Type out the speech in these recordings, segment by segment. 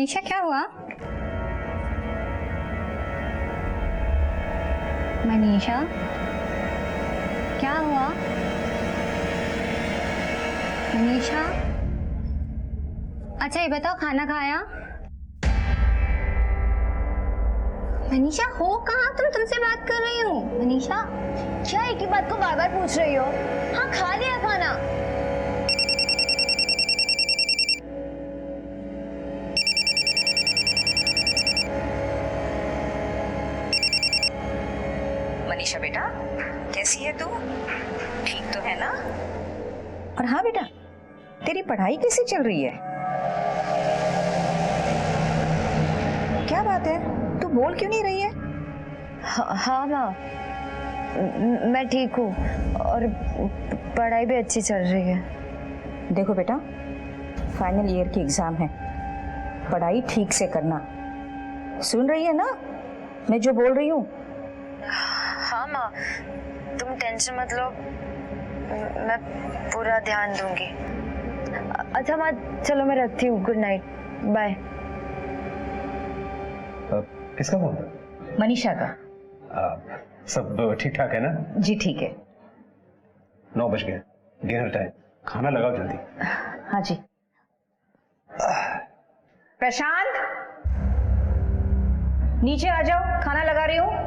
मनीषा क्या हुआ? मनीषा क्या हुआ? मनीषा अच्छा ये बताओ खाना खाया? मनीषा हो कहाँ तुम? तुमसे बात कर रही हूँ। मनीषा क्या एक ही बात को बार बार पूछ रही हो? हाँ खा लिया खाना। मनीषा बेटा कैसी है तू? ठीक तो है ना? और हाँ बेटा, तेरी पढ़ाई कैसी चल रही है? क्या बात है, तू बोल क्यों नहीं रही है? हाँ माँ, मैं ठीक हूँ और पढ़ाई भी अच्छी चल रही है। देखो बेटा, फाइनल ईयर की एग्जाम है, पढ़ाई ठीक से करना। सुन रही है ना मैं जो बोल रही हूँ? हाँ माँ, तुम टेंशन मत लो, मैं पूरा ध्यान दूंगी। अच्छा माँ चलो मैं रखती हूँ, गुड नाइट, बाय। किसका फोन था? मनीषा का। सब ठीक ठाक है ना? जी ठीक है। 9 बज गए, डिनर टाइम, खाना लगाओ जल्दी। हाँ जी। प्रशांत नीचे आ जाओ, खाना लगा रही हूँ।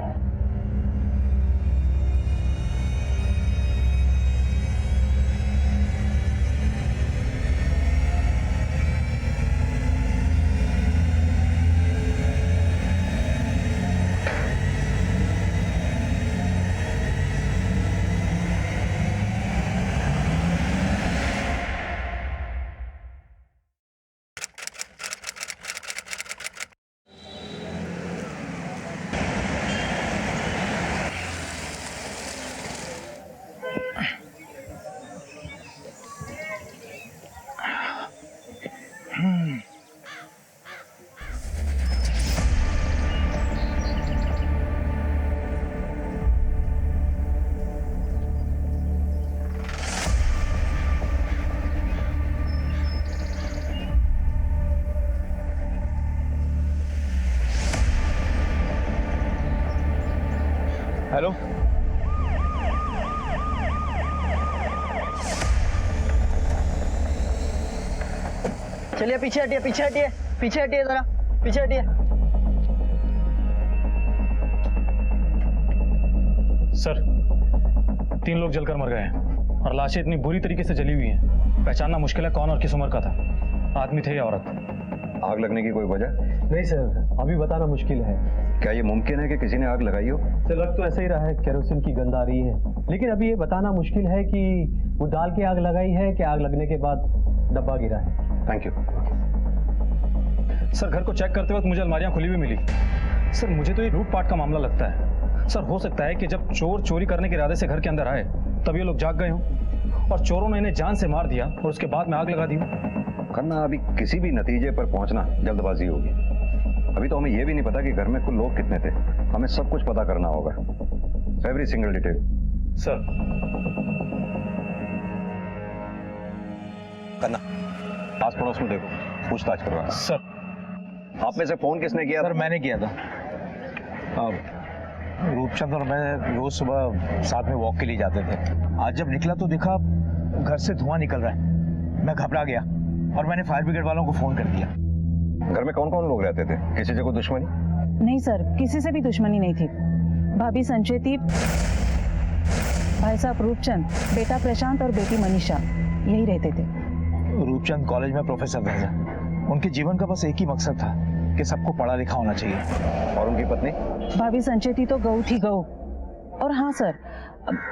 हेलो, चलिए पीछे हटिए, पीछे हटिए, पीछे हटिए, जरा पीछे हटिए। सर 3 लोग जलकर मर गए हैं और लाशें इतनी बुरी तरीके से जली हुई हैं, पहचानना मुश्किल है कौन और किस उम्र का था, आदमी थे या औरत। आग लगने की कोई वजह? नहीं सर, अभी बताना मुश्किल है। क्या ये मुमकिन है कि किसी ने आग लगाई हो? सर लग तो ऐसा ही रहा है, केरोसिन की गंध आ रही है, लेकिन अभी ये बताना मुश्किल है कि वो डाल के आग लगाई है कि आग लगने के बाद डब्बा गिरा है। Thank you. सर घर को चेक करते वक्त मुझे अलमारियां खुली हुई मिली। सर मुझे तो ये लूटपाट का मामला लगता है। सर हो सकता है कि जब चोर चोरी करने के इरादे से घर के अंदर आए तब ये लोग जाग गए हों और चोरों ने इन्हें जान से मार दिया और उसके बाद में आग लगा दी हो। खन्ना, अभी किसी भी नतीजे पर पहुंचना जल्दबाजी होगी। अभी तो हमें यह भी नहीं पता कि घर में कुल लोग कितने थे। हमें सब कुछ पता करना होगा, every single detail. Sir Khanna, आस पड़ोस में देखो, पूछताछ करवा। सर आप में से फोन किसने किया? सर मैंने किया था। रूपचंद और मैं रोज सुबह साथ में वॉक के लिए जाते थे। आज जब निकला तो देखा घर से धुआं निकल रहा है। मैं घबरा गया और मैंने फायर ब्रिगेड वालों को फोन कर दिया। घर में कौन कौन लोग रहते थे? किसी से कोई दुश्मनी? नहीं सर, किसी से भी दुश्मनी नहीं थी। भाभी संचेती, भाई साहब रूपचंद, बेटा प्रशांत और बेटी मनीषा यही रहते थे। रूपचंद कॉलेज में प्रोफेसर थे। उनके जीवन का बस एक ही मकसद था कि सबको पढ़ा लिखा होना चाहिए। और उनकी पत्नी? भाभी संचेती तो गऊ थी गऊ। और हाँ सर,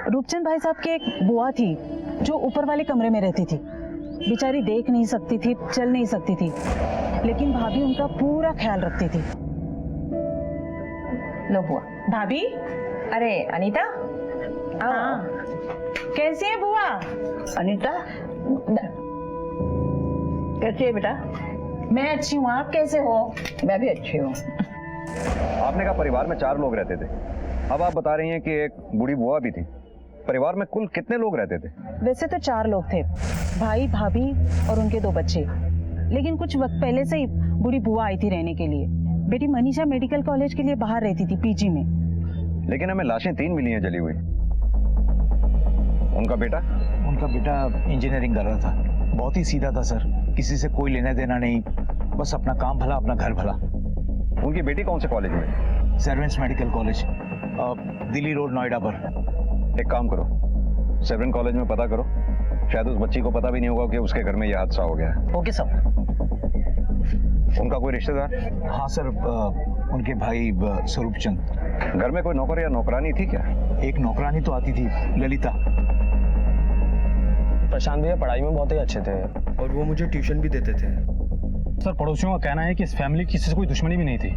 रूपचंद भाई साहब की एक बुआ थी जो ऊपर वाले कमरे में रहती थी। बेचारी देख नहीं सकती थी, चल नहीं सकती थी, लेकिन भाभी उनका पूरा ख्याल रखती थी। लो बुआ। भाभी, अरे अनीता, हाँ कैसी है बुआ? अनीता कैसी है बेटा? मैं अच्छी हूँ, आप कैसे हो? मैं भी अच्छी हूँ। आपने कहा परिवार में 4 लोग रहते थे, अब आप बता रही हैं कि एक बूढ़ी बुआ भी थी। परिवार में कुल कितने लोग रहते थे? वैसे तो 4 लोग थे, भाई भाभी और उनके 2 बच्चे। लेकिन कुछ वक्त पहले से ही बूढ़ी बुआ आई थी रहने के लिए। बेटी मनीषा मेडिकल कॉलेज के लिए बाहर रहती थी, पीजी में। लेकिन हमें लाशें 3 मिली हैं जली हुई। उनका बेटा इंजीनियरिंग कर रहा था, बहुत ही सीधा था सर, किसी से कोई लेना देना नहीं, बस अपना काम भला अपना घर भला। उनकी बेटी कौन से कॉलेज में? Servants medical college, Delhi road, Noida पर। एक काम करो, सेवन कॉलेज में पता करो, शायद उस बच्ची को पता भी नहीं होगा कि उसके घर में यह हादसा हो गया है। Okay sir. उनका कोई रिश्तेदार? हाँ सर, उनके भाई स्वरूप चंद। घर में कोई नौकर या नौकरानी थी क्या? एक नौकरानी तो आती थी, ललिता। प्रशांत भैया पढ़ाई में बहुत ही अच्छे थे और वो मुझे ट्यूशन भी देते थे। सर पड़ोसियों का कहना है कि इस फैमिली की किसी से कोई दुश्मनी भी नहीं थी।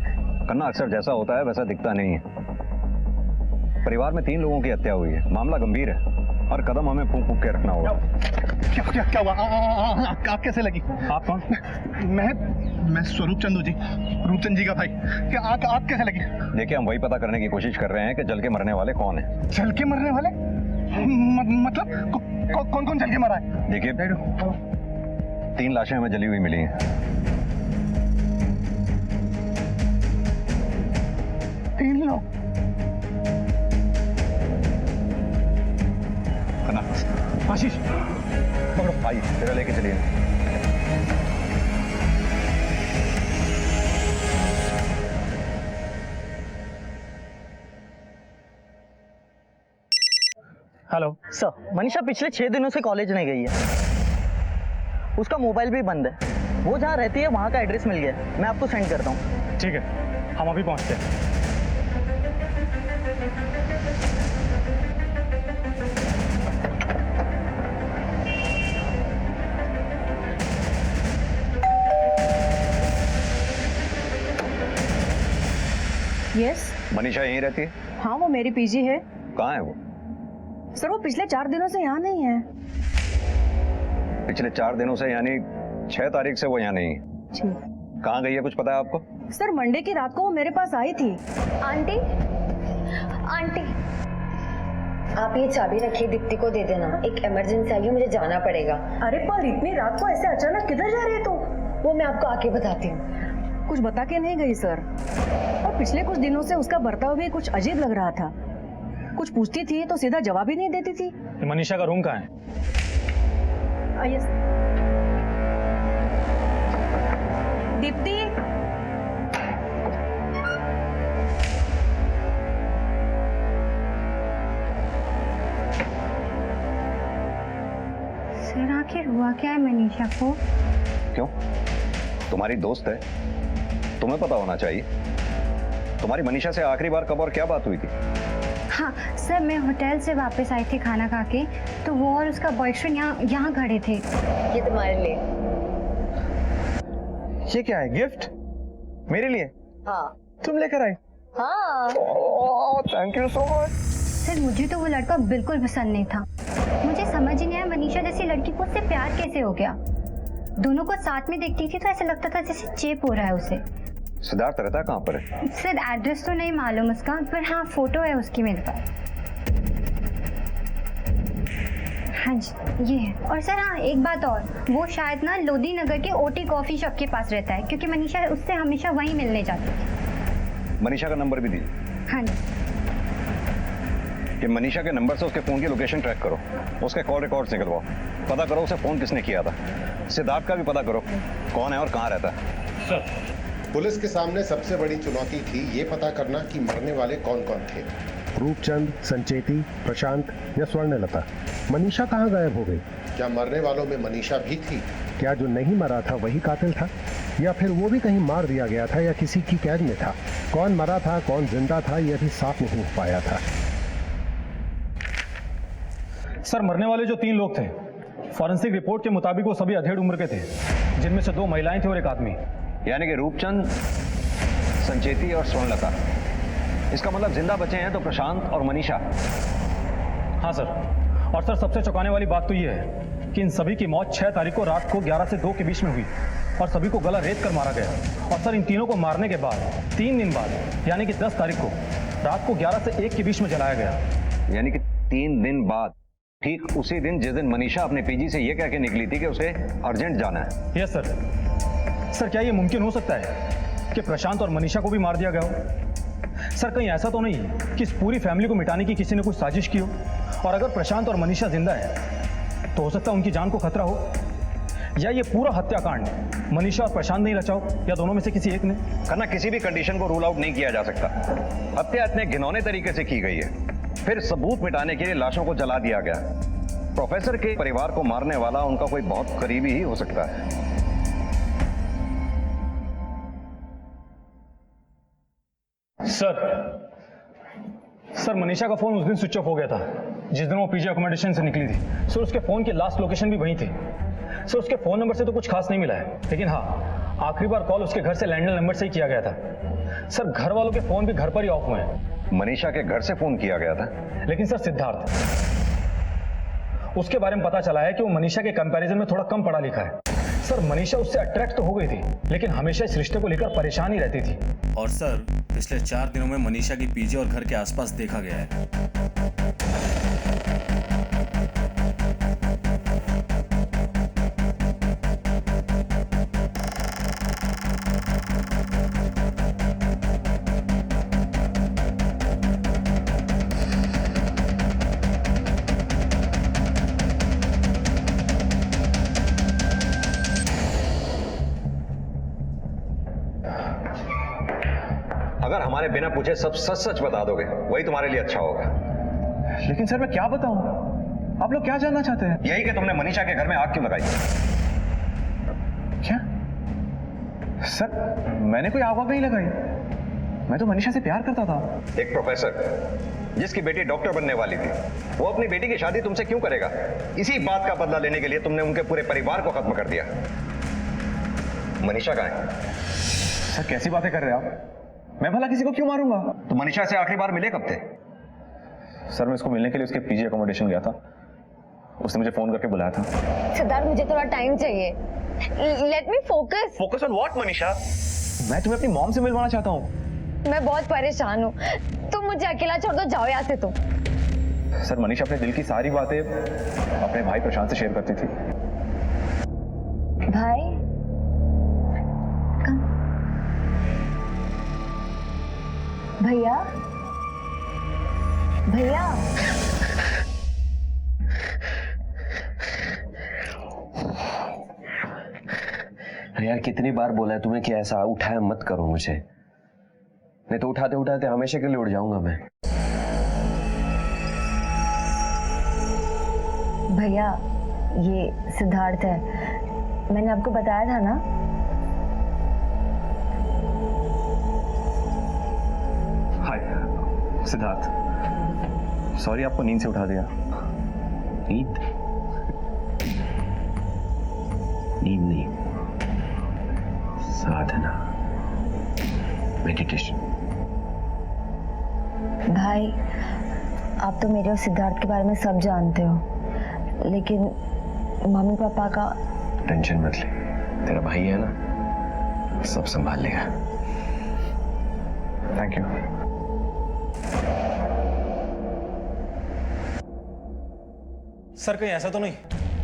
कन्ना, अक्सर जैसा होता है वैसा दिखता नहीं है। परिवार में 3 लोगों की हत्या हुई है, मामला गंभीर है, हर कदम हमें फूंक फूंक के रखना होगा। क्या हुआ? आप कैसे लगी? आप कौन? मैं स्वरूप चंदू जी, रूपचंद जी का भाई। क्या आप कैसे लगी? देखिए, हम वही पता करने की कोशिश कर रहे हैं कि जल के मरने वाले कौन है। जल के मरने वाले? मतलब कौन कौन जल के मरा है? देखिए, 3 लाशें हमें जली हुई मिली हैं। 3 लोग? आशीष पकड़ो भाई, तेरा लेके चलिए। हेलो सर, मनीषा पिछले 6 दिनों से कॉलेज नहीं गई है। उसका मोबाइल भी बंद है। वो जहाँ रहती है वहाँ का एड्रेस मिल गया है, मैं आपको सेंड करता हूँ। ठीक है, हम अभी पहुंचते हैं। यस। मनीषा यहीं रहती है? हाँ, वो मेरी पीजी है। कहाँ है वो? सर, वो पिछले 4 दिनों से यहाँ नहीं है। पिछले 4 दिनों से, यानी 6 तारीख से वो यहाँ नहीं है। जी। कहाँ गई है, कुछ पता है आपको? सर, मंडे की रात को वो मेरे पास आई थी। आंटी, आंटी, आप ये चाबी रखिए, दीप्ति को दे देना। एक इमरजेंसी आई है, मुझे जाना पड़ेगा। अरे पर इतनी रात को ऐसे अचानक किधर जा रही है तू? वो मैं आपको आके बताती हूँ। कुछ बता के नहीं गई सर, और पिछले कुछ दिनों से उसका बर्ताव भी कुछ अजीब लग रहा था। कुछ पूछती थी तो सीधा जवाब ही नहीं देती थी। मनीषा का रूम कहाँ है? आइए। दीप्ति, सर आखिर हुआ क्या है मनीषा को? क्यों? तुम्हारी दोस्त है, तुम्हें पता होना चाहिए। तुम्हारी मनीषा से आखिरी बार कब और क्या बात हुई थी? हाँ सर, मैं होटल से वापस आई थी खाना खा के, तो वो और उसका बॉयफ्रेंड यहाँ खड़े थे। ये तुम्हारे लिए। ये क्या है? गिफ्ट मेरे लिए? हाँ। तुम लेकर आई? हाँ। Thank you so much. Sir, मुझे तो वो लड़का बिल्कुल पसंद नहीं था। मुझे समझ ही नहीं आया मनीषा जैसी लड़की को उससे प्यार कैसे हो गया। दोनों को साथ में देखती थी तो ऐसा लगता था जैसे चेप हो रहा है उसे। सिद्धार्थ रहता है कहाँ पर है? सर, एड्रेस तो नहीं मालूम उसका, पर हाँ फोटो है उसकी मेरे पास। हाँ जी, ये है। और सर हाँ, एक बात और, वो शायद ना लोधी नगर के ओटी कॉफी शॉप के पास रहता है, क्योंकि मनीषा उससे हमेशा वहीं मिलने जाती थी। मनीषा का नंबर भी दीजिए। हाँ जी। कि मनीषा के नंबर से उसके फोन की लोकेशन ट्रैक करो, उसके कॉल रिकॉर्ड्स निकलवाओ, पता करो उसे फोन किसने किया था। सिद्धार्थ का भी पता करो, कौन है और कहाँ रहता है। सर, पुलिस के सामने सबसे बड़ी चुनौती थी ये पता करना कि मरने वाले कौन कौन थे। रूपचंद, संचेती, प्रशांत या स्वर्णलता? मनीषा कहाँ गायब हो गई? क्या मरने वालों में मनीषा भी थी? क्या जो नहीं मरा था वही कातिल था, या फिर वो भी कहीं मार दिया गया था या किसी की कैद में था? कौन मरा था, कौन जिंदा था, यह भी साफ नहीं हो पाया था। सर, मरने वाले जो 3 लोग थे, फॉरेंसिक रिपोर्ट के मुताबिक वो सभी अधेड़ उम्र के थे, जिनमें से 2 महिलाएं थी और 1 आदमी। यानी कि रूपचंद, संचेती और स्वर्णलता। इसका मतलब जिंदा बचे हैं तो प्रशांत और मनीषा। हाँ सर, और सर सबसे चौंकाने वाली बात तो ये है कि इन सभी की मौत 6 तारीख को रात को 11 से 2 के बीच में हुई और सभी को गला रेत कर मारा गया। और सर इन तीनों को मारने के बाद 3 दिन बाद, यानी कि 10 तारीख को रात को 11 से 1 के बीच में जलाया गया। यानी कि 3 दिन बाद, ठीक उसी दिन जिस दिन मनीषा अपने पीजी से ये कह के निकली थी कि उसे अर्जेंट जाना है। Yes sir. सर क्या ये मुमकिन हो सकता है कि प्रशांत और मनीषा को भी मार दिया गया हो? सर कहीं ऐसा तो नहीं है कि इस पूरी फैमिली को मिटाने की किसी ने कुछ साजिश की हो? और अगर प्रशांत और मनीषा जिंदा है तो हो सकता है उनकी जान को खतरा हो, या ये पूरा हत्याकांड मनीषा और प्रशांत नहीं रचा हो, या दोनों में से किसी एक ने। खन्ना, किसी भी कंडीशन को रूल आउट नहीं किया जा सकता। हत्या इतने घिनौने तरीके से की गई है, फिर सबूत मिटाने के लिए लाशों को जला दिया गया। प्रोफेसर के परिवार को मारने वाला उनका कोई बहुत करीबी ही हो सकता है। सर मनीषा का फोन उस दिन स्विच ऑफ हो गया था जिस दिन वो पीजी अकोमोडेशन से निकली थी। सर उसके फोन की लास्ट लोकेशन भी वहीं थी। सर उसके फोन नंबर से तो कुछ खास नहीं मिला है, लेकिन हाँ आखिरी बार कॉल उसके घर से लैंडलाइन नंबर से ही किया गया था। सर घर वालों के फोन भी घर पर ही ऑफ हुए हैं। मनीषा के घर से फोन किया गया था? लेकिन सर सिद्धार्थ, उसके बारे में पता चला है कि वो मनीषा के कंपैरिजन में थोड़ा कम पढ़ा लिखा है। सर मनीषा उससे अट्रैक्ट तो हो गई थी, लेकिन हमेशा इस रिश्ते को लेकर परेशान ही रहती थी। और सर पिछले 4 दिनों में मनीषा की पीजी और घर के आसपास देखा गया है। अगर हमारे बिना पूछे सब सच सच बता दोगे वही तुम्हारे लिए अच्छा होगा। लेकिन सर मैं क्या बताऊं? आप लोग क्या जानना चाहते हैं? यही कि तुमने मनीषा के घर में आग क्यों लगाई? क्या? सर मैंने कोई आग नहीं लगाई। मैं तो मनीषा से प्यार करता था। एक प्रोफेसर जिसकी बेटी डॉक्टर बनने वाली थी, वो अपनी बेटी की शादी तुमसे क्यों करेगा? इसी बात का बदला लेने के लिए तुमने उनके पूरे परिवार को खत्म कर दिया। मनीषा कहाँ है? सर कैसी बातें कर रहे हैं आप? मैं भला किसी को क्यों मारूंगा? तो मनीषा से आखिरी बार मिले कब थे? सर मैं उसको मिलने के लिए उसके पीजी अकोमोडेशन गया था। उसने मुझे फोन करके बुलाया था। सिद्धार्थ मुझे थोड़ा टाइम चाहिए। Let me focus. Focus on what Manisha? मैं तुम्हें अपनी मॉम से मिलवाना चाहता हूँ। मैं बहुत परेशान हूँ, तुम मुझे अकेला छोड़ दो, जाओ यहाँ से तुम। सर मनीषा अपने दिल की सारी बातें अपने भाई प्रशांत से शेयर करती थी। भाई भैया, भैया यार कितनी बार बोला है तुम्हें कि ऐसा उठाया मत करो मुझे, नहीं तो उठाते उठाते हमेशा के लिए उड़ जाऊंगा मैं। भैया ये सिद्धार्थ है, मैंने आपको बताया था ना। हाय सिद्धार्थ, सॉरी आपको नींद से उठा दिया। नींद? नींद नहीं, साधना, मेडिटेशन। भाई आप तो मेरे और सिद्धार्थ के बारे में सब जानते हो, लेकिन मम्मी पापा का। टेंशन मत ले, तेरा भाई है ना, सब संभाल लेगा। Thank you. सर कहीं ऐसा तो नहीं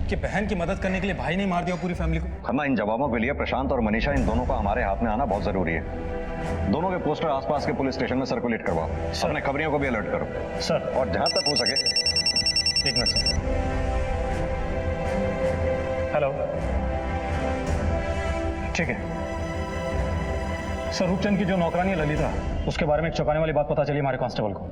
कि बहन की मदद करने के लिए भाई ने मार दिया पूरी फैमिली को? खन्ना, इन जवाबों के लिए प्रशांत और मनीषा इन दोनों का हमारे हाथ में आना बहुत जरूरी है। दोनों के पोस्टर आसपास के पुलिस स्टेशन में सर्कुलेट करवाओ। अपने खबरियों को भी अलर्ट करो सर। और जहां तक हो सके। एक मिनट सर। हेलो, ठीक है सर। रूपचंद की जो नौकरानी है ललिता, उसके बारे में एक चौंकाने वाली बात पता चली हमारे कांस्टेबल को।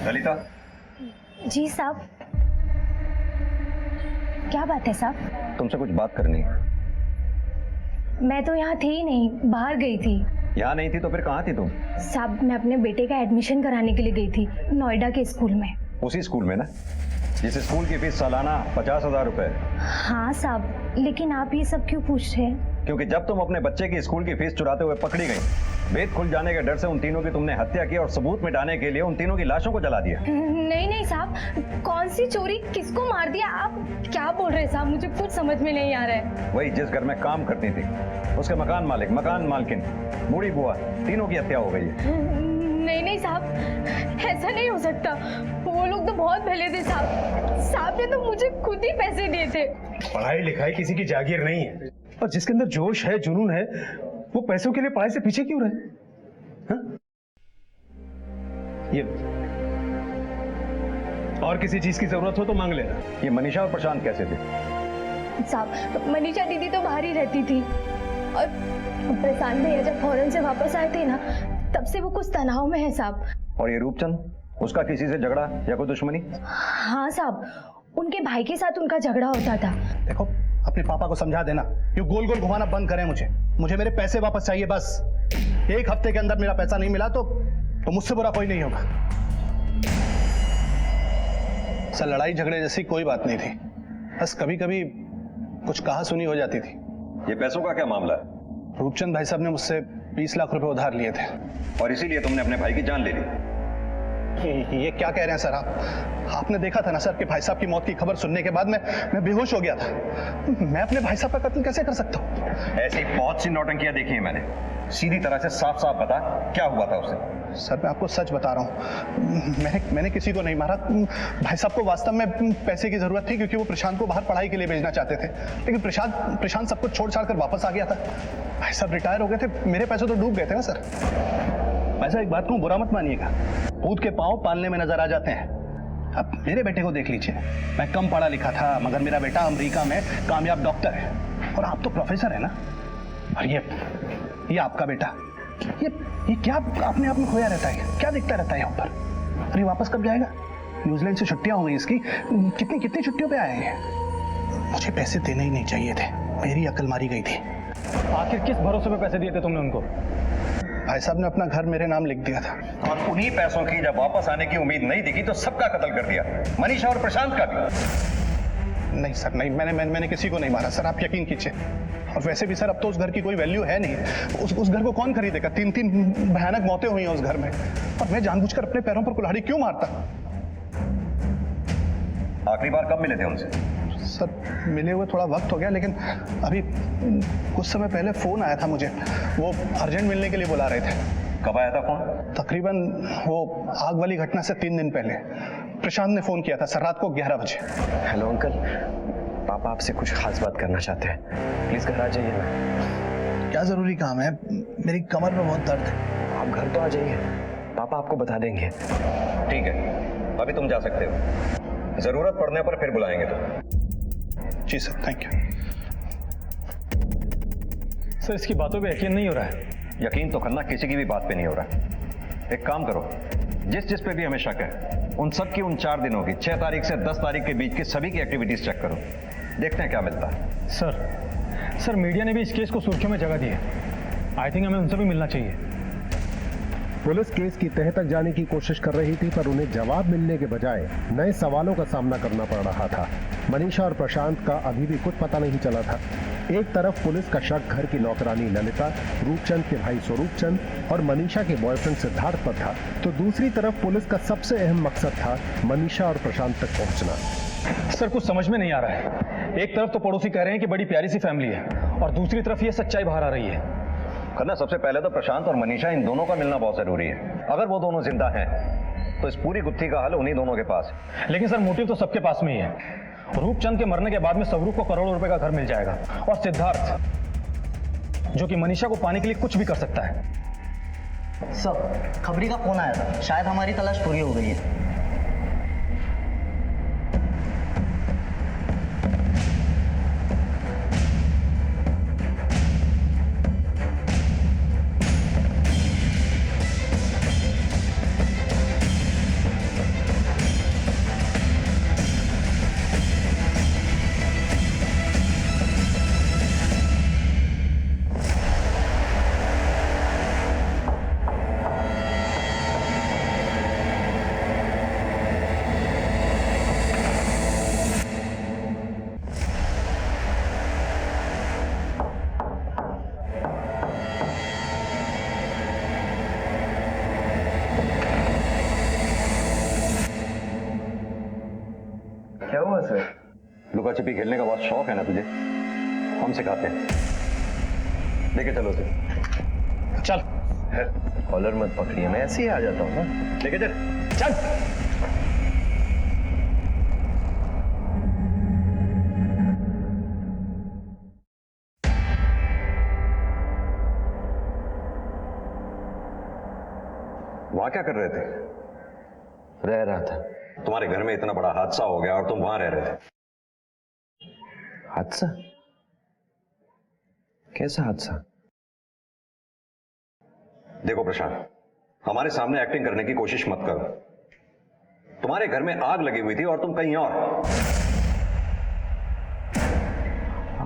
ललिता। जी साहब। क्या बात है साहब? तुमसे कुछ बात करनी है। मैं तो यहाँ थी ही नहीं, बाहर गई थी। यहाँ नहीं थी तो फिर कहाँ थी तुम? साहब मैं अपने बेटे का एडमिशन कराने के लिए गई थी, नोएडा के स्कूल में। उसी स्कूल में ना जिस स्कूल की फीस सालाना 50,000 रुपए? हाँ साहब, लेकिन आप ये सब क्यों पूछ रहे हैं? क्योंकि जब तुम अपने बच्चे की स्कूल की फीस चुराते हुए पकड़ी गई भेद खुल जाने के डर से उन तीनों की तुमने हत्या की और सबूत मिटाने के लिए उन तीनों की लाशों को जला दिया। नहीं नहीं साहब, कौन सी चोरी, किसको मार दिया, आप क्या बोल रहे हैं साहब? मुझे कुछ समझ में नहीं आ रहा है। वही जिस घर में काम करती थी, उसके मकान मालिक, मकान मालकिन, बूढ़ी बुआ, तीनों की हत्या हो गई है। नहीं नहीं साहब, ऐसा नहीं हो सकता। वो लोग तो बहुत भले थे साहब। साहब ने तो मुझे खुद ही पैसे दिए थे। पढ़ाई लिखाई किसी की जागीर नहीं है, और जिसके अंदर जोश है, जुनून है, वो पैसों के लिए पढ़ाई से पीछे क्यों रहे? हाँ? ये और किसी चीज की जरूरत हो तो मांग लेना। ये मनीषा और प्रशांत कैसे थे? साहब मनीषा दीदी तो बाहर ही रहती थी, और प्रशांत भैया जब फॉरेन से वापस आए थे ना, तब से वो कुछ तनाव में है साहब। और ये रूपचंद, उसका किसी से झगड़ा या कोई दुश्मनी? हाँ साहब, उनके भाई के साथ उनका झगड़ा होता था। देखो, अपने पापा को समझा देना, ये गोल गोल घुमाना बंद करें। मुझे मेरे पैसे वापस चाहिए बस। एक हफ्ते के अंदर मेरा पैसा नहीं मिला तो मुझसे बुरा कोई नहीं होगा। सर, लड़ाई झगड़े जैसी कोई बात नहीं थी, बस कभी कभी कुछ कहा सुनी हो जाती थी। ये पैसों का क्या मामला है? रूपचंद भाई साहब ने मुझसे 20 लाख रुपए उधार लिए थे। और इसीलिए तुमने अपने भाई की जान ले ली? ये क्या कह रहे हैं सर आप? आपने देखा था ना सर कि भाई साहब की मौत की खबर सुनने के बाद मैं बेहोश हो गया था। मैं अपने भाई साहब का कत्ल कैसे कर सकता हूँ? ऐसी बहुत सी नौटंकियां देखी हैं मैंने। सीधी तरह से साफ साफ बता, क्या हुआ था उससे? सर, मैं आपको सच बता रहा हूँ, मैंने किसी को नहीं मारा। भाई साहब को वास्तव में पैसे की जरूरत थी, क्योंकि वो प्रशांत को बाहर पढ़ाई के लिए भेजना चाहते थे। लेकिन प्रशांत सब कुछ छोड़ छाड़ कर वापस आ गया था। भाई साहब रिटायर हो गए थे, मेरे पैसे तो डूब गए थे ना सर। वैसे एक बात कहूँ, बुरा मत मानिएगा, भूत के पांव पालने में नजर आ जाते हैं। अब मेरे बेटे को देख लीजिए, मैं कम पढ़ा लिखा था, मगर मेरा बेटा अमेरिका में कामयाब डॉक्टर है, और आप तो प्रोफेसर है ना। और ये आपका बेटा, ये क्या अपने आप में खोया रहता है, क्या दिखता रहता है यहाँ पर? अरे वापस कब जाएगा? न्यूजीलैंड से छुट्टियां हो गई इसकी, कितनी छुट्टियों पे आए हैं। मुझे पैसे देने ही नहीं चाहिए थे, मेरी अकल मारी गई थी। आखिर किस भरोसे पे पैसे दिए थे तुमने उनको? भाई साहब ने अपना घर मेरे नाम लिख दिया था, और उन्हीं पैसों की जब वापस आने की उम्मीद नहीं दिखी तो सबका कत्ल कर दिया, मनीषा और प्रशांत का भी। नहीं सर, नहीं, मैंने किसी को नहीं मारा सर, आप यकीन कीजिए। और वैसे भी सर, अब तो उस घर की कोई वैल्यू है नहीं। उस घर को कौन खरीदेगा? 3 भयानक मौतें हुई हैं उस घर में, और मैं जानबूझकर अपने पैरों पर कुल्हाड़ी क्यों मारता? आखिरी बार कब मिले थे उनसे? सर, मिले हुए थोड़ा वक्त हो गया, लेकिन अभी कुछ समय पहले फोन आया था मुझे, वो अर्जेंट मिलने के लिए बुला रहे थे। कब आया था फोन? तकरीबन वो आग वाली घटना से 3 दिन पहले प्रशांत ने फोन किया था सर, रात को 11 बजे। हेलो अंकल, पापा आपसे कुछ खास बात करना चाहते हैं, प्लीज घर आ जाइए ना। क्या जरूरी काम है? मेरी कमर में बहुत दर्द है। आप घर तो आ जाइए, पापा आपको बता देंगे। ठीक है, अभी तुम जा सकते हो, जरूरत पड़ने पर फिर बुलाएंगे तो। जी सर, थैंक यू। सर, इसकी बातों पे यकीन नहीं हो रहा है। यकीन तो करना, किसी की भी बात पे नहीं हो रहा। एक काम करो, जिस पे भी हमें शक है, उन सब की उन 4 दिनों की 6 तारीख से 10 तारीख के बीच की सभी की एक्टिविटीज चेक करो, देखते हैं क्या मिलता है। सर मीडिया ने भी इस केस को सुर्खियों में जगह दी है। आई थिंक हमें उनसे भी मिलना चाहिए। पुलिस केस की तह तक जाने की कोशिश कर रही थी, पर उन्हें जवाब मिलने के बजाय नए सवालों का सामना करना पड़ रहा था। मनीषा और प्रशांत का अभी भी कुछ पता नहीं चला था। एक तरफ पुलिस का शक घर की नौकरानी ललिता, रूपचंद के भाई स्वरूपचंद और मनीषा के बॉयफ्रेंड सिद्धार्थ पर था, तो दूसरी तरफ पुलिस का सबसे अहम मकसद था मनीषा और प्रशांत तक पहुंचना। सर, कुछ समझ में नहीं आ रहा है। एक तरफ तो पड़ोसी कह रहे हैं कि बड़ी प्यारी सी फैमिली है, और दूसरी तरफ ये सच्चाई बाहर आ रही है। करना, सबसे पहले तो प्रशांत और मनीषा, इन दोनों का मिलना बहुत जरूरी है। अगर वो दोनों जिंदा हैं तो इस पूरी गुत्थी का हल उन्हीं दोनों के पास है। लेकिन सर, मोटिव तो सबके पास में ही है। रूपचंद के मरने के बाद में स्वरूप को करोड़ों रुपए का घर मिल जाएगा, और सिद्धार्थ, जो कि मनीषा को पाने के लिए कुछ भी कर सकता है। सर, खबरी का फोन आया था, शायद हमारी तलाश पूरी हो गई है। लुका छिपी खेलने का बहुत शौक है ना तुझे? हम सिखाते हैं, लेके चलो उसे। चल। कॉलर मत पकड़िए, मैं ऐसे ही आ जाता हूँ ना। लेके चल चल। वहां क्या कर रहे थे? रह रहा था। तुम्हारे घर में इतना बड़ा हादसा हो गया और तुम वहां रह रहे थे। हादसा? कैसा हादसा? देखो प्रशांत, हमारे सामने एक्टिंग करने की कोशिश मत करो। तुम्हारे घर में आग लगी हुई थी और तुम कहीं और।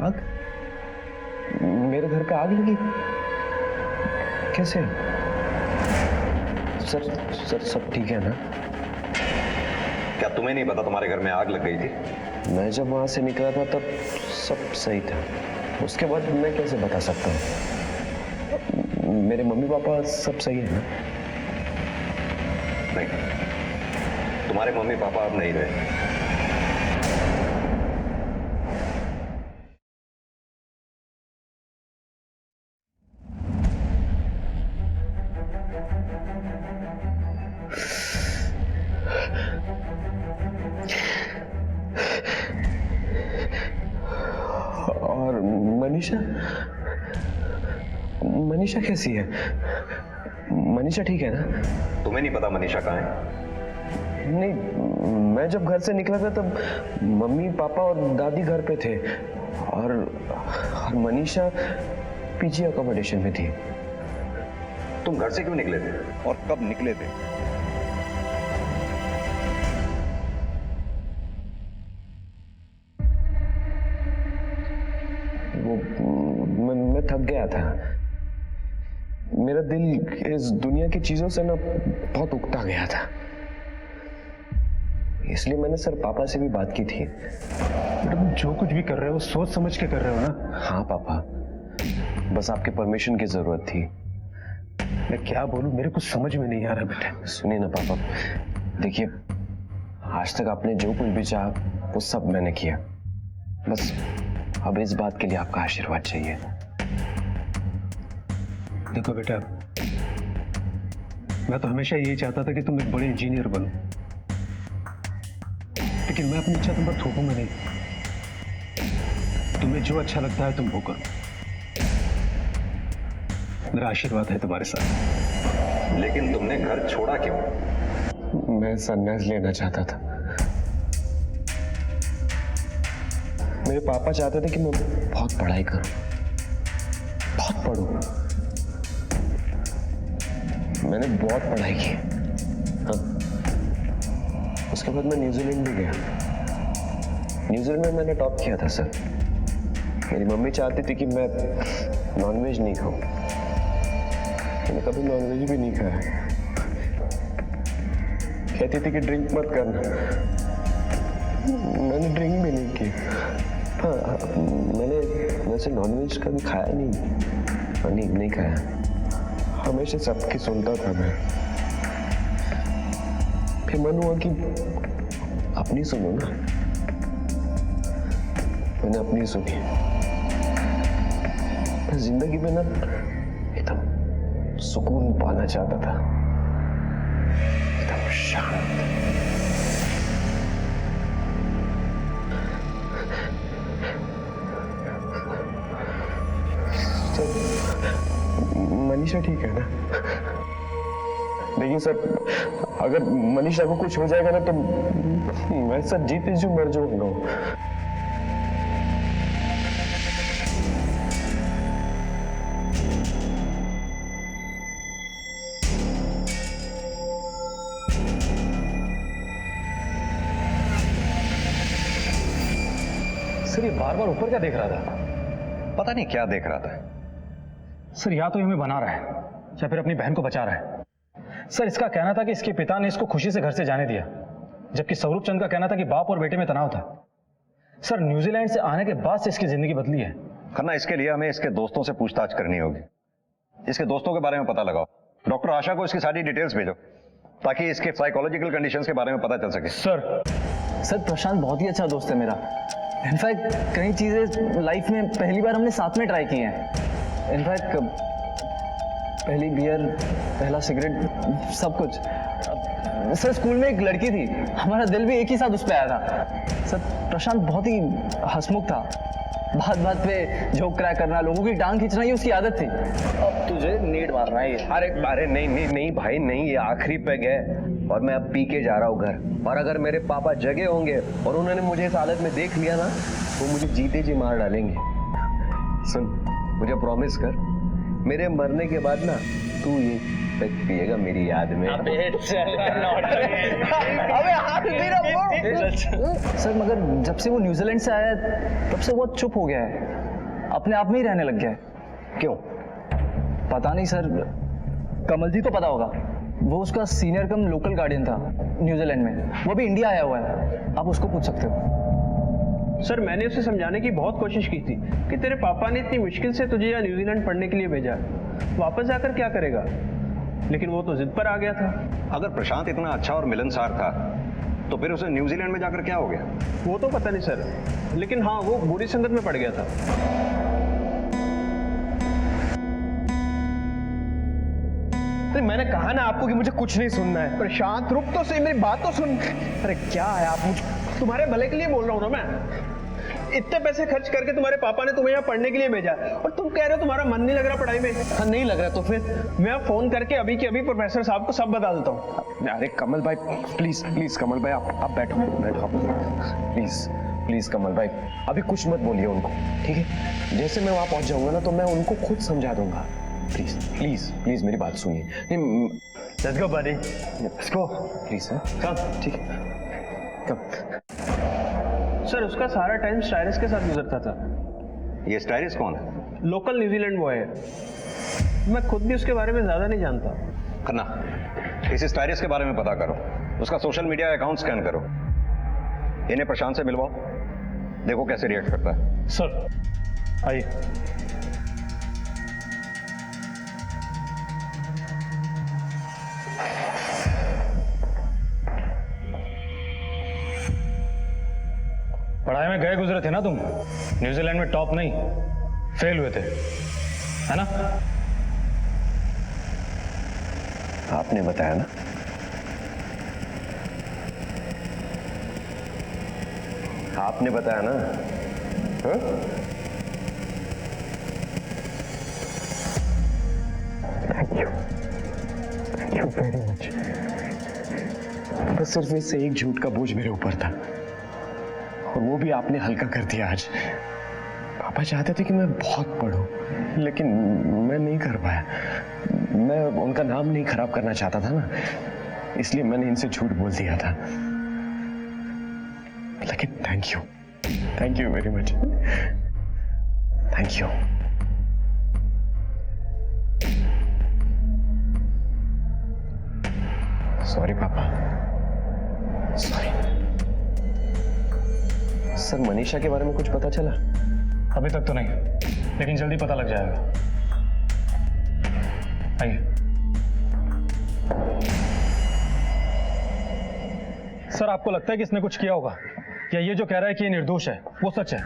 आग? मेरे घर पे आग लगी? कैसे? सर सब ठीक है ना? क्या तुम्हें नहीं पता तुम्हारे घर में आग लग गई थी? मैं जब वहां से निकला था तब सब सही था। उसके बाद मैं कैसे बता सकता हूँ? मेरे मम्मी पापा सब सही है ना? नहीं, तुम्हारे मम्मी पापा अब नहीं रहे। और मनीषा? मनीषा कैसी है? मनीषा ठीक है ना? तुम्हें नहीं पता मनीषा कहाँ है? नहीं, मैं जब घर से निकला था तब मम्मी पापा और दादी घर पे थे और मनीषा पीजी अकोमोडेशन में थी। तुम घर से क्यों निकले थे और कब निकले थे? मैं थक गया था। मेरा दिल इस दुनिया की चीजों से ना बहुत उकता गया था, इसलिए मैंने सर पापा से भी बात की थी। बेटा तुम जो कुछ भी कर रहे हो सोच समझ के कर रहे हो ना? हाँ पापा, बस आपके परमिशन की जरूरत थी। मैं क्या बोलूं, मेरे कुछ समझ में नहीं आ रहा बेटा। सुनिए ना पापा, देखिए आज तक आपने जो कुछ भी चाहा वो सब मैंने किया, बस अब इस बात के लिए आपका आशीर्वाद चाहिए। देखो बेटा, मैं तो हमेशा यही चाहता था कि तुम एक बड़े इंजीनियर बनो, लेकिन मैं अपनी इच्छा तुम पर थोपूंगा नहीं। तुम्हें जो अच्छा लगता है तुम वो करो। मेरा आशीर्वाद है तुम्हारे साथ। लेकिन तुमने घर छोड़ा क्यों? मैं संन्यास लेना चाहता था। मेरे पापा चाहते थे कि मैं बहुत पढ़ाई करूं, बहुत पढ़ूं। मैंने बहुत पढ़ाई की। हाँ। उसके बाद मैं न्यूजीलैंड भी गया। न्यूजीलैंड में मैंने टॉप किया था सर। मेरी मम्मी चाहती थी कि मैं नॉनवेज नहीं खाऊं। मैंने कभी नॉनवेज भी नहीं खाया। कहती थी कि ड्रिंक मत करना। मैंने ड्रिंक भी नहीं की। हाँ, मैंने वैसे नॉनवेज कभी खाया नहीं, नहीं खाया। हमेशा सबकी सुनता था मैं। फिर मन हुआ कि अपनी सुनो ना। मैंने अपनी सुनी। मैं जिंदगी में ना एकदम सुकून पाना चाहता था, एकदम शांत। मनीषा ठीक है ना? देखिए सर, अगर मनीषा को कुछ हो जाएगा ना तो मैं सर जीते जी मर जाऊंगा। सर ये बार बार ऊपर क्या देख रहा था? पता नहीं क्या देख रहा था। सर या तो ये हमें बना रहा है या फिर अपनी बहन को बचा रहा है। सर इसका कहना था कि इसके पिता ने इसको खुशी से घर से जाने दिया, जबकि स्वरूप चंद का कहना था कि बाप और बेटे में तनाव था। सर न्यूजीलैंड से आने के बाद से इसकी जिंदगी बदली है। खन्ना, इसके लिए हमें इसके दोस्तों से पूछताछ करनी होगी। इसके दोस्तों के बारे में पता लगाओ। डॉक्टर आशा को इसकी सारी डिटेल्स भेजो ताकि इसके साइकोलॉजिकल कंडीशंस के बारे में पता चल सके। सर प्रशांत बहुत ही अच्छा दोस्त है मेरा। इनफैक्ट कई चीज़ें लाइफ में पहली बार हमने साथ में ट्राई की हैं। इनफैक्ट पहली बियर, पहला सिगरेट, सब कुछ। सर स्कूल में एक लड़की थी, हमारा दिल भी एक ही साथ उस पर आया था। सर प्रशांत बहुत ही हंसमुख था, बात बात पे जोक क्रैक करना, लोगों की टांग खींचना, ये उसकी आदत थी। अब तुझे नीड मारना है ये। अरे नहीं भाई नहीं, ये आखिरी पैग है और मैं अब पी के जा रहा हूँ घर। और अगर मेरे पापा जगे होंगे और उन्होंने मुझे इस हालत में देख लिया ना, तो मुझे जीते जी मार डालेंगे। सुन, मुझे प्रॉमिस कर, मेरे मरने के बाद ना तू ये पैग पिएगा मेरी याद में। अबे हाथ दे रहा। सर मगर जब से वो न्यूजीलैंड से आया है, तब से वो चुप हो गया है, अपने आप में ही रहने लग गया है। क्यों पता नहीं सर। कमल जी तो पता होगा, वो उसका सीनियर कम लोकल गार्डियन था न्यूजीलैंड में, वो भी इंडिया आया हुआ है, आप उसको पूछ सकते हो। सर मैंने उसे समझाने की बहुत कोशिश की थी कि तेरे पापा ने इतनी मुश्किल से तुझे यहाँ न्यूजीलैंड पढ़ने के लिए भेजा, वापस जाकर क्या करेगा, लेकिन वो तो जिद पर आ गया था। अगर प्रशांत इतना अच्छा और मिलनसार था तो फिर उसे न्यूजीलैंड में जाकर क्या हो गया? वो तो पता नहीं सर, लेकिन हाँ वो बुरी संगत में पड़ गया था। तो मैंने कहा ना आपको कि मुझे कुछ नहीं सुनना है। प्रशांत रुक तो सही, मेरी बात तो सुन। अरे क्या है, आप मुझे तुम्हारे भले के लिए बोल रहा हूँ ना मैं। इतने पैसे खर्च करके तुम्हारे पापा ने तुम्हें यहाँ पढ़ने के लिए भेजा और तुम कह रहे हो तुम्हारा मन नहीं लग रहा पढ़ाई में। हाँ नहीं लग रहा, तो फिर मैं फोन करके अभी के अभी प्रोफेसर साहब को सब बता देता हूँ। अरे कमल भाई प्लीज कमल भाई आप बैठो प्लीज कमल भाई, अभी कुछ मत बोलिए उनको, ठीक है? जैसे मैं वहां पहुंच जाऊंगा ना तो मैं उनको खुद समझा दूंगा। प्लीज मेरी बात सुनिए। Let's go buddy, let's go please. Come, ठीक है कम। सर उसका सारा टाइम स्टाइरिस के साथ गुजरता था। ये स्टाइरिस कौन है? लोकल न्यूजीलैंड बॉय है, मैं खुद भी उसके बारे में ज्यादा नहीं जानता। खन्ना, इस स्टाइरिस के बारे में पता करो, उसका सोशल मीडिया अकाउंट स्कैन करो, इन्हें प्रशांत से मिलवाओ, देखो कैसे रिएक्ट करता है। सर आइए। पढ़ाई में गए गुजरे थे ना तुम, न्यूजीलैंड में टॉप नहीं फेल हुए थे, है ना? आपने बताया ना, आपने बताया ना। Thank you very much. बस सिर्फ इससे एक झूठ का बोझ मेरे ऊपर था और वो भी आपने हल्का कर दिया आज। पापा चाहते थे कि मैं बहुत पढ़ूं, लेकिन मैं नहीं कर पाया। मैं उनका नाम नहीं खराब करना चाहता था ना, इसलिए मैंने इनसे झूठ बोल दिया था। लेकिन thank you very much. Thank you. Sorry पापा, सॉरी। सर मनीषा के बारे में कुछ पता चला? अभी तक तो नहीं, लेकिन जल्दी पता लग जाएगा। आइए। सर आपको लगता है कि इसने कुछ किया होगा? या ये जो कह रहा है कि ये निर्दोष है वो सच है,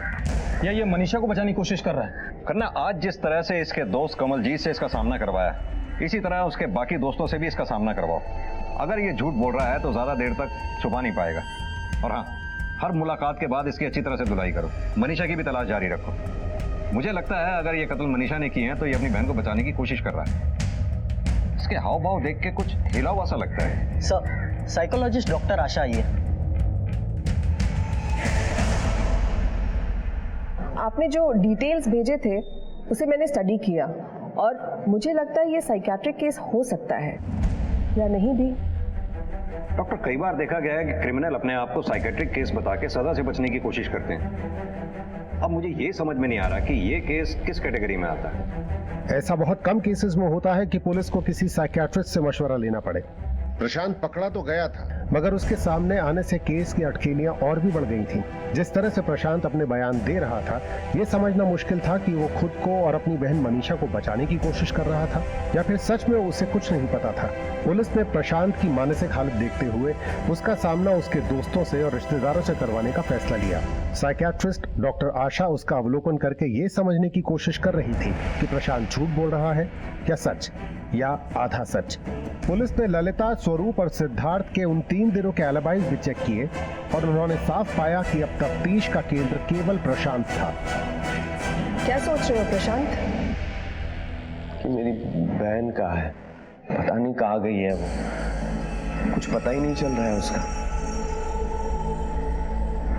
या ये मनीषा को बचाने की कोशिश कर रहा है? करना, आज जिस तरह से इसके दोस्त कमलजीत से इसका सामना करवाया, इसी तरह उसके बाकी दोस्तों से भी इसका सामना करवाओ। अगर ये झूठ बोल रहा है तो ज्यादा देर तक छुपा नहीं पाएगा। और हाँ, हर मुलाकात के बाद इसकी अच्छी तरह से धुलाई करो। मनीषा की भी तलाश जारी रखो। मुझे लगता है अगर ये कत्ल मनीषा ने किए हैं तो ये अपनी बहन को बचाने की कोशिश कर रहा है। इसके हाव भाव देख के कुछ हिला हुआ सा लगता है। सर साइकोलॉजिस्ट डॉक्टर आशा आई है। आपने जो डिटेल्स भेजे थे उसे मैंने स्टडी किया और मुझे लगता है ये साइकियाट्रिक केस हो सकता है या नहीं भी। डॉक्टर, कई बार देखा गया है कि क्रिमिनल अपने आप को साइकियाट्रिक केस बता के सजा से बचने की कोशिश करते हैं। अब मुझे ये समझ में नहीं आ रहा कि ये केस किस कैटेगरी में आता है। ऐसा बहुत कम केसेस में होता है कि पुलिस को किसी साइकियाट्रिस्ट से मशवरा लेना पड़े। प्रशांत पकड़ा तो गया था, मगर उसके सामने आने से केस की अटकलियां और भी बढ़ गई थीं। जिस तरह से प्रशांत अपने बयान दे रहा था, यह समझना मुश्किल था कि वो खुद को और अपनी बहन मनीषा को बचाने की कोशिश कर रहा था या फिर सच में उसे कुछ नहीं पता था। पुलिस ने प्रशांत की मानसिक हालत देखते हुए उसका सामना उसके दोस्तों से और रिश्तेदारों से करवाने का फैसला लिया। साइकियाट्रिस्ट डॉक्टर आशा उसका अवलोकन करके ये समझने की कोशिश कर रही थी कि प्रशांत झूठ बोल रहा है या सच या आधा सच। पुलिस ने ललिता, स्वरूप और सिद्धार्थ के उन 3 दिनों के एलिबाइज भी चेक किए और उन्होंने साफ पाया कि अब तफ्तीश का केंद्र केवल प्रशांत था। क्या सोच रहे हो प्रशांत? कि मेरी बहन कहाँ है, पता नहीं कहाँ गई है वो, कुछ पता ही नहीं चल रहा है उसका।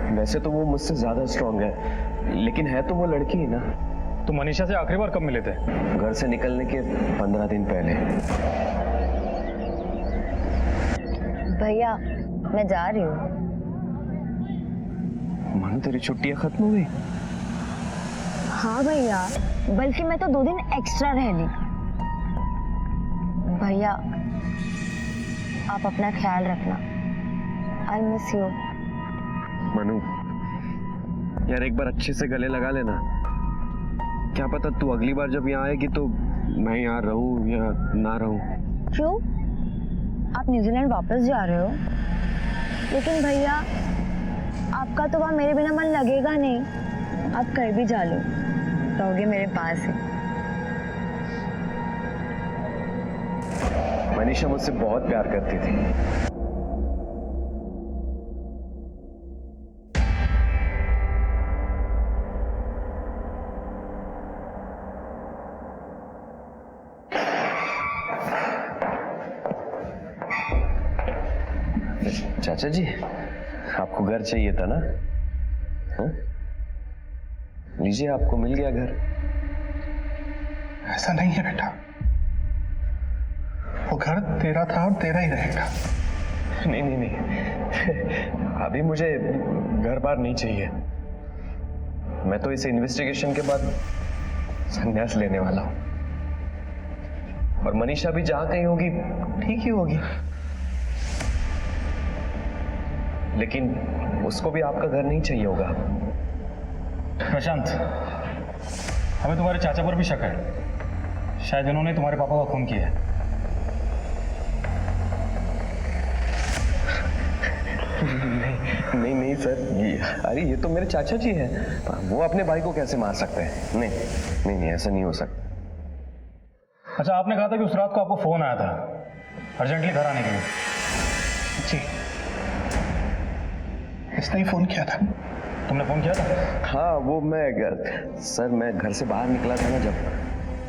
वैसे तो वो मुझसे ज्यादा स्ट्रांग है, लेकिन है तो वो लड़की ही ना। तो मनीषा से आखिरी बार कब मिले थे? घर से निकलने के 15 दिन पहले। भैया मैं जा रही हूँ। मानो तेरी छुट्टियां खत्म हो गई? हाँ भैया, बल्कि मैं तो 2 दिन एक्स्ट्रा रह ली। भैया आप अपना ख्याल रखना। I miss you. मनु यार, एक बार अच्छे से गले लगा लेना। क्या पता तू अगली बार जब यहाँ आएगी तो मैं यहाँ रहूं या ना रहूं। क्यों? आप न्यूजीलैंड वापस जा रहे हो? लेकिन भैया आपका तो वहाँ मेरे बिना मन लगेगा नहीं। आप कहीं भी जा लो, रहोगे मेरे पास ही। मनीषा मुझसे बहुत प्यार करती थी। चाचा जी, आपको घर चाहिए था ना? हाँ? लीजिए, आपको मिल गया घर। ऐसा नहीं है बेटा, वो घर तेरा था और तेरा ही रहेगा। नहीं नहीं नहीं, अभी मुझे घर बार नहीं चाहिए। मैं तो इस इन्वेस्टिगेशन के बाद संन्यास लेने वाला हूं। और मनीषा भी जहां कहीं होगी ठीक ही होगी, लेकिन उसको भी आपका घर नहीं चाहिए होगा। प्रशांत, हमें तुम्हारे चाचा पर भी शक है। शायद इन्होंने तुम्हारे पापा का खून किया है। नहीं नहीं सर, अरे ये तो मेरे चाचा जी हैं। वो अपने भाई को कैसे मार सकते हैं? नहीं नहीं नहीं, ऐसा नहीं हो सकता। अच्छा, आपने कहा था कि उस रात को आपको फोन आया था अर्जेंटली घर आने के लिए। जी, इसने ही फोन किया था। तुमने फोन किया था? हाँ, वो सर मैं घर से बाहर निकला था ना जब,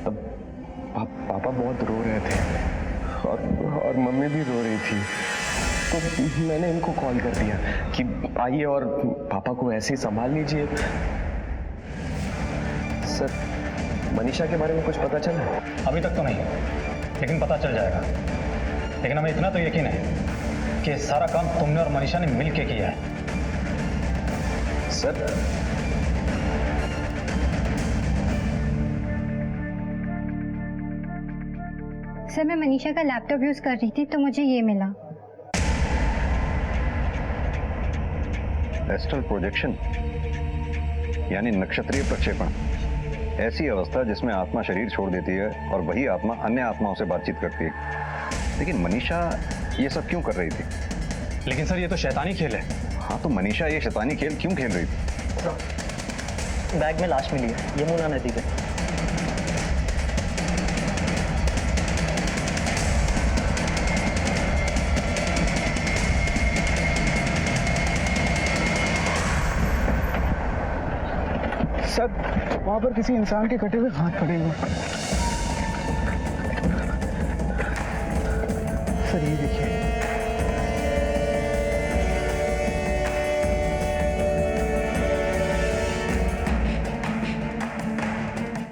तब पापा बहुत रो रहे थे और मम्मी भी रो रही थी। तो मैंने इनको कॉल कर दिया कि आइए और पापा को ऐसे ही संभाल लीजिए। सर, मनीषा के बारे में कुछ पता चला? अभी तक तो नहीं, लेकिन पता चल जाएगा। लेकिन हमें इतना तो यकीन है कि सारा काम तुमने और मनीषा ने मिल के किया है। सर, मैं मनीषा का लैपटॉप यूज कर रही थी तो मुझे ये मिला। एस्ट्रल प्रोजेक्शन यानी नक्षत्रीय प्रक्षेपण, ऐसी अवस्था जिसमें आत्मा शरीर छोड़ देती है और वही आत्मा अन्य आत्माओं से बातचीत करती है। लेकिन मनीषा ये सब क्यों कर रही थी? लेकिन सर, ये तो शैतानी खेल है। हाँ, तो मनीषा ये शैतानी खेल क्यों खेल रही थी? बैग में लाश मिली है, यमुना नदी पे। सर, वहां पर किसी इंसान के कटे हुए हाथ पड़े हुए। सर ये देखिए।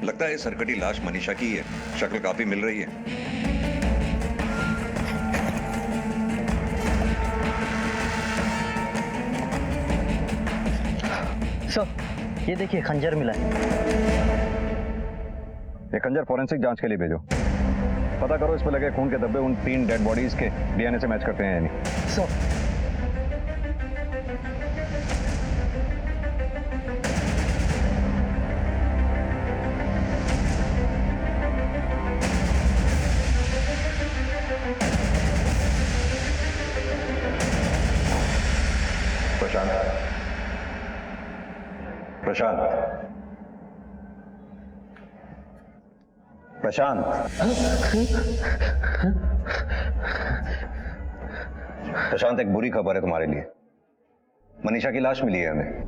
लगता है सरकटी लाश मनीषा की है, शक्ल काफी मिल रही है। सर, ये देखिए खंजर मिला है। ये खंजर फॉरेंसिक जांच के लिए भेजो। पता करो इस पे लगे खून के धब्बे उन 3 डेड बॉडीज के डीएनए से मैच करते हैं या नहीं। सर, प्रशांत, प्रशांत, प्रशांत, एक बुरी खबर है तुम्हारे लिए। मनीषा की लाश मिली है हमें।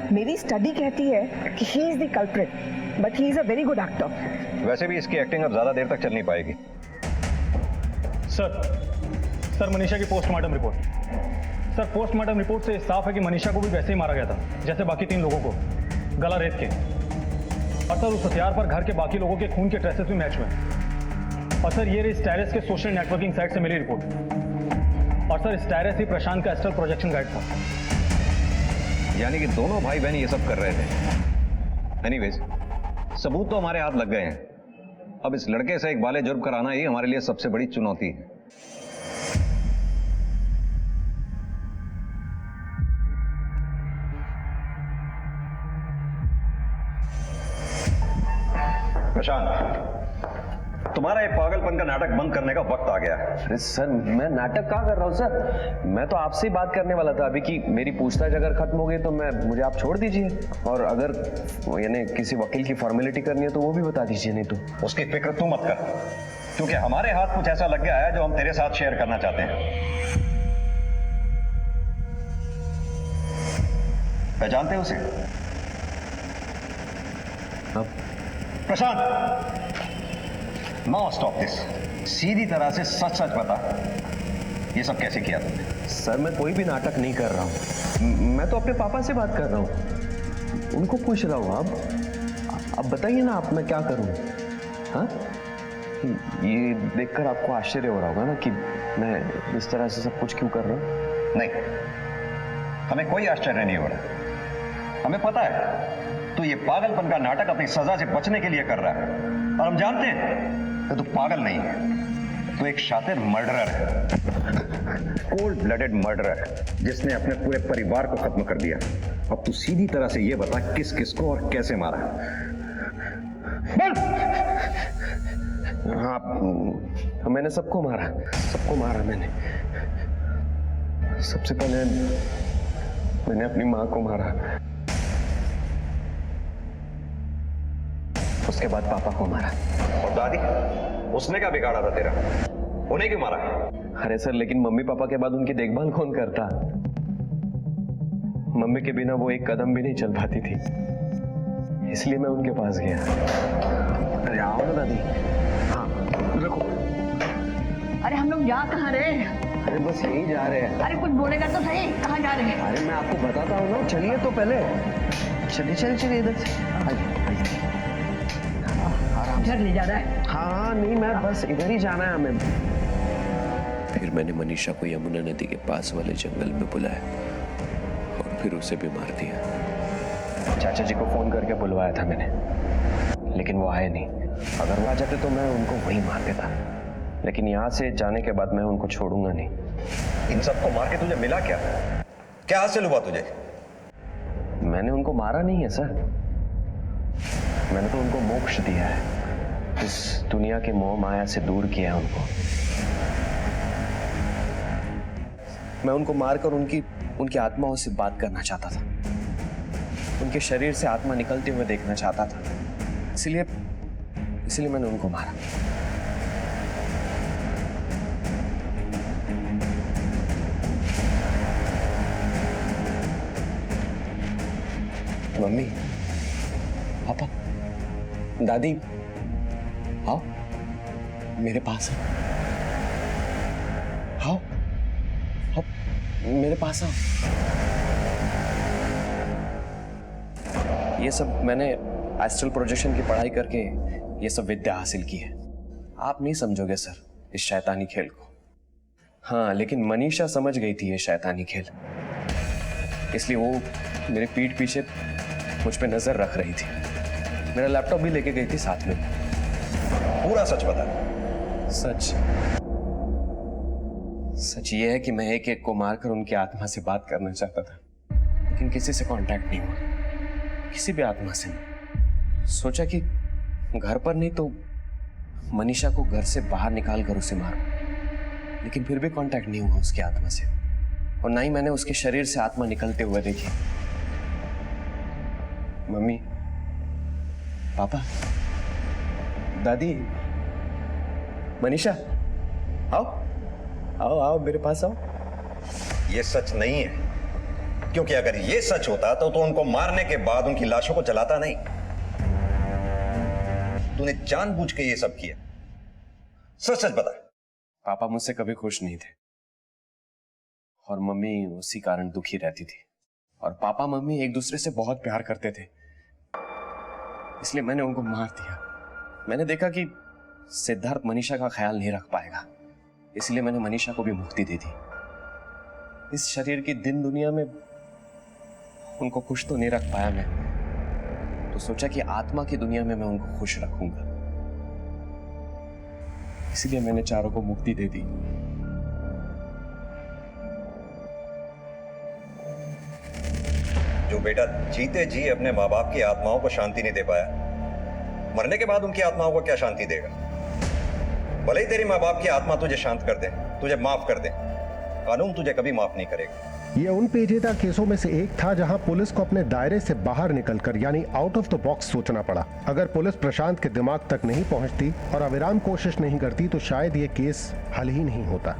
मेरी स्टडी कहती है कि he is the culprit, but he is a very good actor. वैसे भी इसकी एक्टिंग अब ज्यादा देर तक चल नहीं पाएगी। सर मनीषा की postmortem report. Sir postmortem report से साफ है कि मनीषा को भी वैसे ही मारा गया था जैसे बाकी 3 लोगों को, गला रेत के। और सर उस हथियार पर घर के बाकी लोगों के खून के ट्रेसेस भी मैच हुए। और सर ये रही स्टायरस के सोशल नेटवर्किंग साइट से मिली रिपोर्ट। और सर स्टायरस ही प्रशांत का एस्ट्रल प्रोजेक्शन गाइड था। यानी कि दोनों भाई बहन ये सब कर रहे थे। एनीवेज, सबूत तो हमारे हाथ लग गए हैं। अब इस लड़के से एक बाले जुर्म कराना ही हमारे लिए सबसे बड़ी चुनौती है। प्रशांत, तुम्हारा ये पागलपन का नाटक बंद करने का वक्त आ गया है। अरे सर, मैं नाटक कहाँ कर रहा हूँ सर? मैं तो आपसे ही बात करने वाला था अभी कि मेरी पूछताछ अगर खत्म हो गई तो मुझे आप छोड़ दीजिए, और अगर यानी किसी वकील की फॉर्मेलिटी करनी है तो वो भी बता दीजिए। नहीं तो उसकी फिक्र तू मत कर, क्योंकि हमारे हाथ कुछ ऐसा लग गया है जो हम तेरे साथ शेयर करना चाहते हैं। पहचानते हो उसे? प्रशांत, नाउ स्टॉप दिस। सीधी तरह से सच सच बता, ये सब कैसे किया तुमने? सर मैं कोई भी नाटक नहीं कर रहा हूँ। मैं तो अपने पापा से बात कर रहा हूँ, उनको पूछ रहा हूँ। अब बताइए ना आप, मैं क्या करूँ? हाँ, ये देखकर आपको आश्चर्य हो रहा होगा ना कि मैं इस तरह से सब कुछ क्यों कर रहा हूँ। नहीं, हमें कोई आश्चर्य नहीं हो रहा। हमें पता है तू ये पागलपन का नाटक अपनी सजा से बचने के लिए कर रहा है, और हम जानते हैं कि तू पागल नहीं है, तू एक शातिर मर्डरर है, कोल्ड ब्लडेड मर्डरर, जिसने अपने पूरे परिवार को खत्म कर दिया। अब तू सीधी तरह से ये बता किस किस को और कैसे मारा। हाँ, मैंने सबको मारा मैंने। सबसे पहले मैंने अपनी माँ को मारा, उसके बाद पापा को मारा। और दादी, उसने क्या बिगाड़ा था तेरा? उन्हें क्यों मारा? अरे सर, लेकिन मम्मी पापा के बाद उनकी देखभाल कौन करता? मम्मी के बिना वो एक कदम भी नहीं चल पाती थी, इसलिए मैं उनके पास गया। अरे आओ ना दादी। हाँ रखो। अरे हम लोग जा कहाँ रहे हैं? अरे बस यही जा रहे हैं। अरे कुछ बोलेगा तो सही, कहाँ जा रहे हैं? अरे मैं आपको बताता हूँ ना, चलिए तो पहले। चलिए इधर से। घर ले जा रहा है? हाँ नहीं, मैं बस इधर ही जाना है हमें। फिर मैंने मनीषा को यमुना नदी के पास वाले जंगल में बुलाया और फिर उसे भी मार दिया। चाचा जी को फोन करके बुलवाया था मैंने, लेकिन वो आए नहीं। अगर वो आ जाते तो मैं उनको वहीं मार देता, लेकिन यहाँ से जाने के बाद मैं उनको छोड़ूंगा नहीं। इन सबको मार के तुझे मिला क्या? क्या हासिल हुआ तुझे? मैंने उनको मारा नहीं है सर, मैंने तो उनको मोक्ष दिया है, इस दुनिया के मोह माया से दूर किया है उनको। मैं उनको मारकर उनकी आत्माओं से बात करना चाहता था, उनके शरीर से आत्मा निकलते हुए देखना चाहता था, इसलिए मैंने उनको मारा। मम्मी, पापा, दादी, आओ मेरे पास आओ, मेरे पास आओ। ये सब मैंने एस्ट्रल प्रोजेक्शन की पढ़ाई करके ये सब विद्या हासिल की है। आप नहीं समझोगे सर इस शैतानी खेल को। हाँ, लेकिन मनीषा समझ गई थी ये शैतानी खेल, इसलिए वो मेरे पीठ पीछे मुझ पे नजर रख रही थी। मेरा लैपटॉप भी लेके गई थी साथ में। पूरा सच बता। सच ये है कि मैं एक एक को मारकर उनकी आत्मा से बात करना चाहता था, लेकिन किसी से कांटेक्ट नहीं हुआ, किसी भी आत्मा से नहीं। सोचा कि घर पर नहीं तो मनीषा को घर से बाहर निकाल कर उसे मारूं, लेकिन फिर भी कांटेक्ट नहीं हुआ उसकी आत्मा से, और ना ही मैंने उसके शरीर से आत्मा निकलते हुए देखी। मम्मी, पापा, दादी, मनीषा, आओ आओ आओ मेरे पास आओ। ये सच नहीं है, क्योंकि अगर ये सच होता तो उनको मारने के बाद उनकी लाशों को जलाता नहीं। तूने जानबूझ के ये सब किया। सच सच बता। पापा मुझसे कभी खुश नहीं थे और मम्मी उसी कारण दुखी रहती थी, और पापा मम्मी एक दूसरे से बहुत प्यार करते थे, इसलिए मैंने उनको मार दिया। मैंने देखा कि सिद्धार्थ मनीषा का ख्याल नहीं रख पाएगा, इसलिए मैंने मनीषा को भी मुक्ति दे दी। इस शरीर की दिन दुनिया में उनको खुश तो नहीं रख पाया मैं, तो सोचा कि आत्मा की दुनिया में मैं उनको खुश रखूंगा, इसलिए मैंने चारों को मुक्ति दे दी। जो बेटा जीते जी अपने माँ बाप की आत्माओं को शांति नहीं दे पाया, मरने के बाद उनकी आत्माओं को क्या शांति देगा? भले ही तेरी माँ बाप की आत्मा तुझे शांत कर दे, तुझे माफ कर दे, कानून तुझे कभी माफ नहीं करेगा। ये उन पेचीदा केसों में से एक था जहां पुलिस को अपने दायरे से बाहर निकलकर यानी आउट ऑफ द बॉक्स सोचना पड़ा। अगर पुलिस प्रशांत के दिमाग तक नहीं पहुंचती और अविराम कोशिश नहीं करती तो शायद ये केस हल ही नहीं होता।